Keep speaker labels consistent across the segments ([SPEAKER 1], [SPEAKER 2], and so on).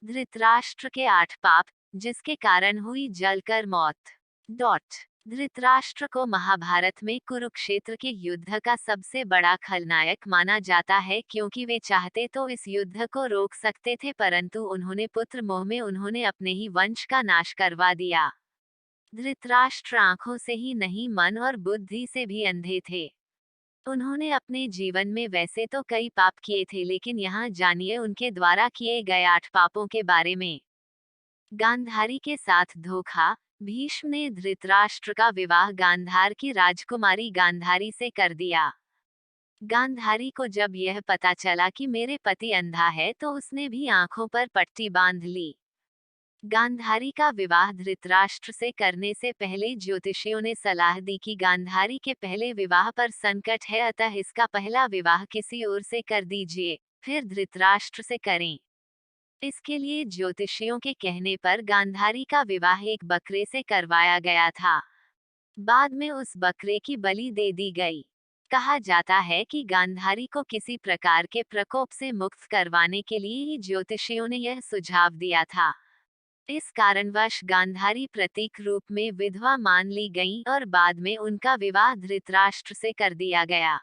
[SPEAKER 1] धृतराष्ट्र के 8 पाप, जिसके कारण हुई जलकर मौत। धृतराष्ट्र को महाभारत में कुरुक्षेत्र के युद्ध का सबसे बड़ा खलनायक माना जाता है, क्योंकि वे चाहते तो इस युद्ध को रोक सकते थे, परंतु उन्होंने पुत्र मोह में उन्होंने अपने ही वंश का नाश करवा दिया। धृतराष्ट्र आंखों से ही नहीं, मन और बुद्धि से भी अंधे थे। उन्होंने अपने जीवन में वैसे तो कई पाप किए थे, लेकिन यहाँ जानिए उनके द्वारा किए गए 8 पापों के बारे में। गांधारी के साथ धोखा। भीष्म ने धृतराष्ट्र का विवाह गांधार की राजकुमारी गांधारी से कर दिया। गांधारी को जब यह पता चला कि मेरे पति अंधा है, तो उसने भी आंखों पर पट्टी बांध ली। गांधारी का विवाह धृतराष्ट्र से करने से पहले ज्योतिषियों ने सलाह दी कि गांधारी के पहले विवाह पर संकट है, अतः इसका पहला विवाह किसी और से कर दीजिए, फिर धृतराष्ट्र से करें। इसके लिए ज्योतिषियों के कहने पर गांधारी का विवाह एक बकरे से करवाया गया था। बाद में उस बकरे की बलि दे दी गई। कहा जाता है कि गांधारी को किसी प्रकार के प्रकोप से मुक्त करवाने के लिए ही ज्योतिषियों ने यह सुझाव दिया था। इस कारणवश गांधारी प्रतीक रूप में विधवा मान ली गईं और बाद में उनका विवाह धृतराष्ट्र से कर दिया गया।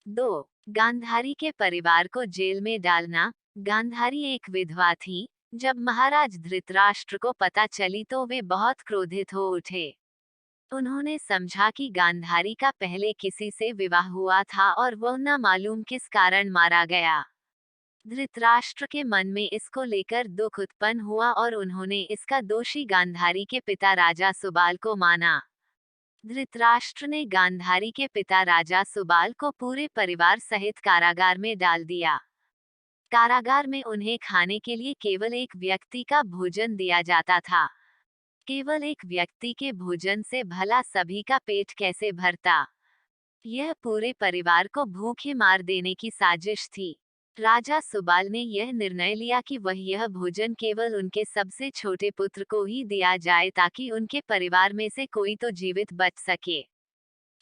[SPEAKER 1] 2. गांधारी के परिवार को जेल में डालना। गांधारी एक विधवा थी। जब महाराज धृतराष्ट्र को पता चली तो वे बहुत क्रोधित हो उठे। उन्होंने समझा कि गांधारी का पहले किसी से विवाह हुआ था और वह न मालूम किस कारण मारा गया। धृतराष्ट्र के मन में इसको लेकर दुख उत्पन्न हुआ और उन्होंने इसका दोषी गांधारी के पिता राजा सुबाल को माना। धृतराष्ट्र ने गांधारी के पिता राजा सुबाल को पूरे परिवार सहित कारागार में डाल दिया। कारागार में उन्हें खाने के लिए केवल एक व्यक्ति का भोजन दिया जाता था। केवल एक व्यक्ति के भोजन से भला सभी का पेट कैसे भरता? यह पूरे परिवार को भूखे मार देने की साजिश थी। राजा सुबाल ने यह निर्णय लिया कि वह यह भोजन केवल उनके सबसे छोटे पुत्र को ही दिया जाए, ताकि उनके परिवार में से कोई तो जीवित बच सके।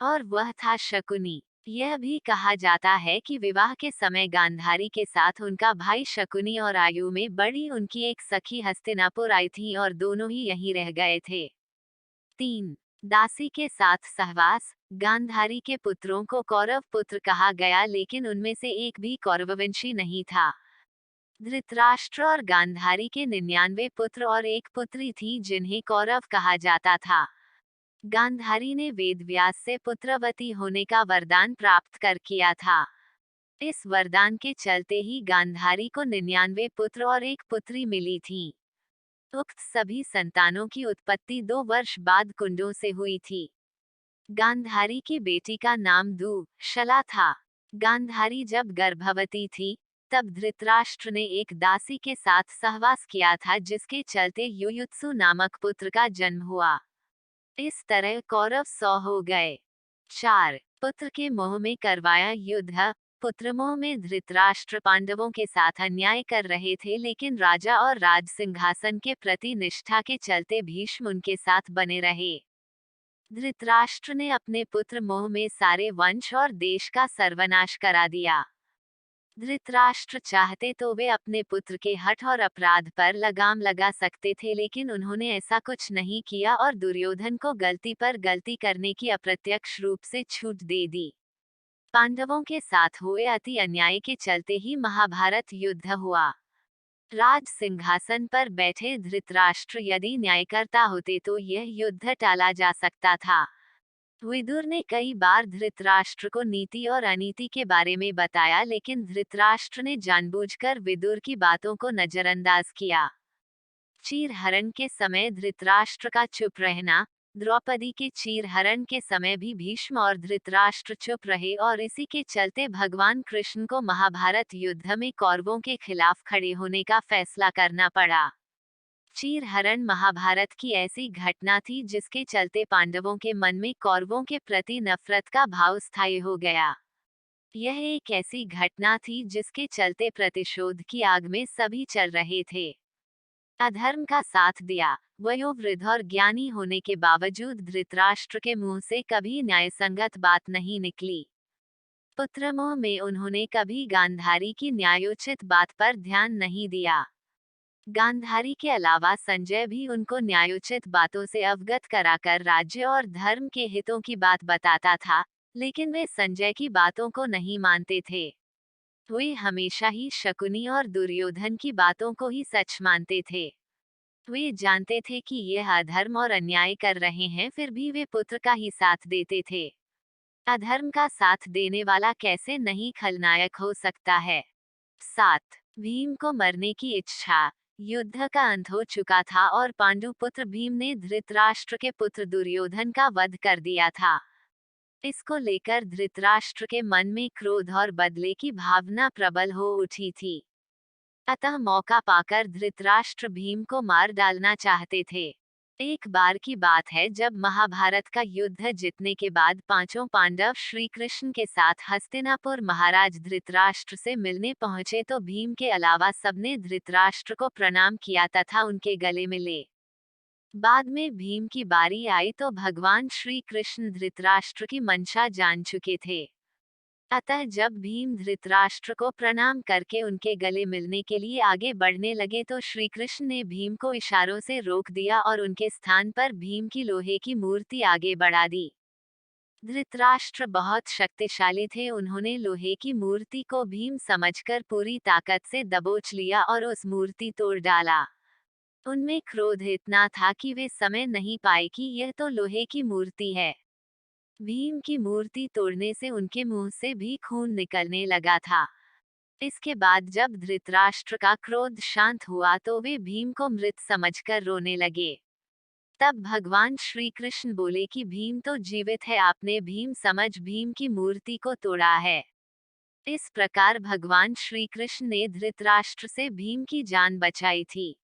[SPEAKER 1] और वह था शकुनी। यह भी कहा जाता है कि विवाह के समय गांधारी के साथ उनका भाई शकुनी और आयु में बड़ी उनकी एक सखी हस्तिनापुर आई थी और दोनों ही यहीं रह गए थे। 3. दासी के साथ सहवास। गांधारी के पुत्रों को कौरव पुत्र कहा गया, लेकिन उनमें से एक भी कौरववंशी नहीं था। धृतराष्ट्र और गांधारी के 99 पुत्र और एक पुत्री थी, जिन्हें कौरव कहा जाता था। गांधारी ने वेदव्यास से पुत्रवती होने का वरदान प्राप्त कर किया था। इस वरदान के चलते ही गांधारी को 99 पुत्र और एक पुत्री मिली थी। उक्त सभी संतानों की उत्पत्ति 2 वर्ष बाद कुंडों से हुई थी। गांधारी की बेटी का नाम दुशला था। गांधारी जब गर्भवती थी, तब धृतराष्ट्र ने एक दासी के साथ सहवास किया था, जिसके चलते युयुत्सु नामक पुत्र का जन्म हुआ। इस तरह कौरव 100 हो गए। 4. पुत्र के मोह में करवाया युद्ध। पुत्रमोह में धृतराष्ट्र पांडवों के साथ अन्याय कर रहे थे, लेकिन राजा और राज सिंहासन के प्रति निष्ठा के चलते भीष्म उनके साथ बने रहे। धृतराष्ट्र ने अपने पुत्र मोह में सारे वंश और देश का सर्वनाश करा दिया। धृतराष्ट्र चाहते तो वे अपने पुत्र के हठ और अपराध पर लगाम लगा सकते थे, लेकिन उन्होंने ऐसा कुछ नहीं किया और दुर्योधन को गलती पर गलती करने की अप्रत्यक्ष रूप से छूट दे दी। पांडवों के साथ हुए अति अन्याय के चलते ही महाभारत युद्ध हुआ। राज सिंहासन पर बैठे धृतराष्ट्र यदि न्यायकर्ता होते तो यह युद्ध टाला जा सकता था। विदुर ने कई बार धृतराष्ट्र को नीति और अनीति के बारे में बताया, लेकिन धृतराष्ट्र ने जानबूझकर विदुर की बातों को नजरअंदाज किया। चीरहरण के समय धृतराष्ट्र का चुप रहना। द्रौपदी के चीरहरण के समय भी भीष्म और धृतराष्ट्र चुप रहे और इसी के चलते भगवान कृष्ण को महाभारत युद्ध में कौरवों के खिलाफ खड़े होने का फैसला करना पड़ा। चीरहरण महाभारत की ऐसी घटना थी जिसके चलते पांडवों के मन में कौरवों के प्रति नफरत का भाव स्थायी हो गया। यह एक ऐसी घटना थी जिसके चलते प्रतिशोध की आग में सभी चल रहे थे। अधर्म का साथ दिया। वयोवृद्ध और ज्ञानी होने के बावजूद धृतराष्ट्र के मुंह से कभी न्यायसंगत बात नहीं निकली। पुत्रमोह में उन्होंने कभी गांधारी की न्यायोचित बात पर ध्यान नहीं दिया। गांधारी के अलावा संजय भी उनको न्यायोचित बातों से अवगत कराकर राज्य और धर्म के हितों की बात बताता था, लेकिन वे संजय की बातों को नहीं मानते थे। वे हमेशा ही शकुनी और दुर्योधन की बातों को ही सच मानते थे। वे जानते थे कि यह अधर्म और अन्याय कर रहे हैं, फिर भी वे पुत्र का ही साथ देते थे। अधर्म का साथ देने वाला कैसे नहीं खलनायक हो सकता है। 7. भीम को मरने की इच्छा। युद्ध का अंत हो चुका था और पांडु पुत्र भीम ने धृतराष्ट्र के पुत्र दुर्योधन का वध कर दिया था। इसको लेकर धृतराष्ट्र के मन में क्रोध और बदले की भावना प्रबल हो उठी थी। अतः मौका पाकर धृतराष्ट्र भीम को मार डालना चाहते थे। एक बार की बात है, जब महाभारत का युद्ध जीतने के बाद पांचों पांडव श्री कृष्ण के साथ हस्तिनापुर महाराज धृतराष्ट्र से मिलने पहुंचे तो भीम के अलावा सबने धृतराष्ट्र को प्रणाम किया तथा उनके गले मिले। बाद में भीम की बारी आई तो भगवान श्री कृष्ण धृतराष्ट्र की मंशा जान चुके थे। अतः जब भीम धृतराष्ट्र को प्रणाम करके उनके गले मिलने के लिए आगे बढ़ने लगे तो श्री कृष्ण ने भीम को इशारों से रोक दिया और उनके स्थान पर भीम की लोहे की मूर्ति आगे बढ़ा दी। धृतराष्ट्र बहुत शक्तिशाली थे, उन्होंने लोहे की मूर्ति को भीम समझकर पूरी ताकत से दबोच लिया और उस मूर्ति तोड़ डाला। उनमें क्रोध इतना था कि वे समझ नहीं पाए कि यह तो लोहे की मूर्ति है। भीम की मूर्ति तोड़ने से उनके मुंह से भी खून निकलने लगा था। इसके बाद जब धृतराष्ट्र का क्रोध शांत हुआ तो वे भीम को मृत समझकर रोने लगे। तब भगवान श्री कृष्ण बोले कि भीम तो जीवित है, आपने भीम समझ भीम की मूर्ति को तोड़ा है। इस प्रकार भगवान श्री कृष्ण ने धृतराष्ट्र से भीम की जान बचाई थी।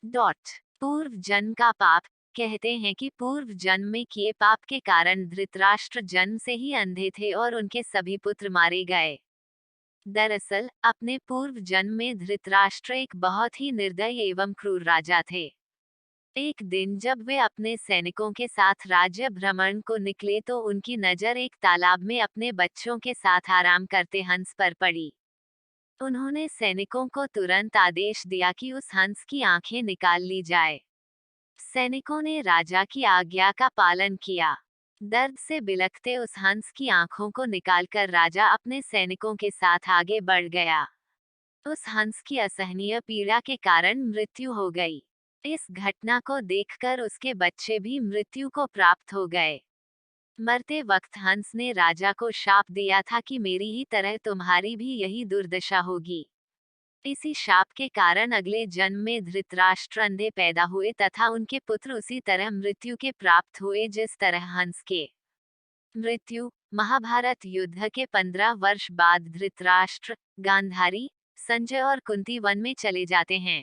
[SPEAKER 1] पूर्व जन्म का पाप। कहते हैं कि पूर्व जन्म में किए पाप के कारण धृतराष्ट्र जन्म से ही अंधे थे और उनके सभी पुत्र मारे गए। दरअसल अपने पूर्व जन्म में धृतराष्ट्र एक बहुत ही निर्दयी एवं क्रूर राजा थे। एक दिन जब वे अपने सैनिकों के साथ राज्य भ्रमण को निकले तो उनकी नजर एक तालाब में अपने बच्चों के साथ आराम करते हंस पर पड़ी। उन्होंने सैनिकों को तुरंत आदेश दिया कि उस हंस की आंखें निकाल ली जाए। सैनिकों ने राजा की आज्ञा का पालन किया। दर्द से बिलखते उस हंस की आंखों को निकालकर राजा अपने सैनिकों के साथ आगे बढ़ गया। उस हंस की असहनीय पीड़ा के कारण मृत्यु हो गई। इस घटना को देखकर उसके बच्चे भी मृत्यु को प्राप्त हो गए। मरते वक्त हंस ने राजा को शाप दिया था कि मेरी ही तरह तुम्हारी भी यही दुर्दशा होगी। इसी शाप के कारण अगले जन्म में धृतराष्ट्र अंधे पैदा हुए तथा उनके पुत्र उसी तरह मृत्यु के प्राप्त हुए जिस तरह हंस के मृत्यु। महाभारत युद्ध के 15 वर्ष बाद धृतराष्ट्र, गांधारी, संजय और कुंती वन में चले जाते हैं।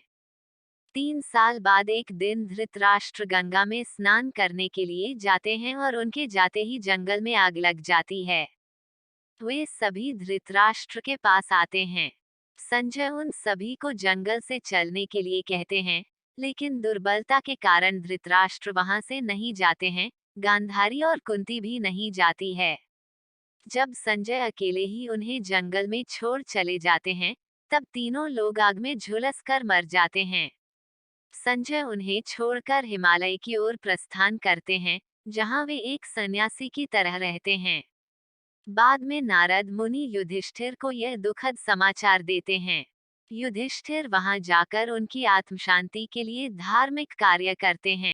[SPEAKER 1] 3 साल बाद एक दिन धृतराष्ट्र गंगा में स्नान करने के लिए जाते हैं और उनके जाते ही जंगल में आग लग जाती है। वे सभी धृतराष्ट्र के पास आते हैं। संजय उन सभी को जंगल से चलने के लिए कहते हैं, लेकिन दुर्बलता के कारण धृतराष्ट्र वहां से नहीं जाते हैं। गांधारी और कुंती भी नहीं जाती है। जब संजय अकेले ही उन्हें जंगल में छोड़ चले जाते हैं, तब तीनों लोग आग में झुलस कर मर जाते हैं। संजय उन्हें छोड़कर हिमालय की ओर प्रस्थान करते हैं, जहां वे एक सन्यासी की तरह रहते हैं। बाद में नारद मुनि युधिष्ठिर को यह दुखद समाचार देते हैं। युधिष्ठिर वहां जाकर उनकी आत्म शांति के लिए धार्मिक कार्य करते हैं।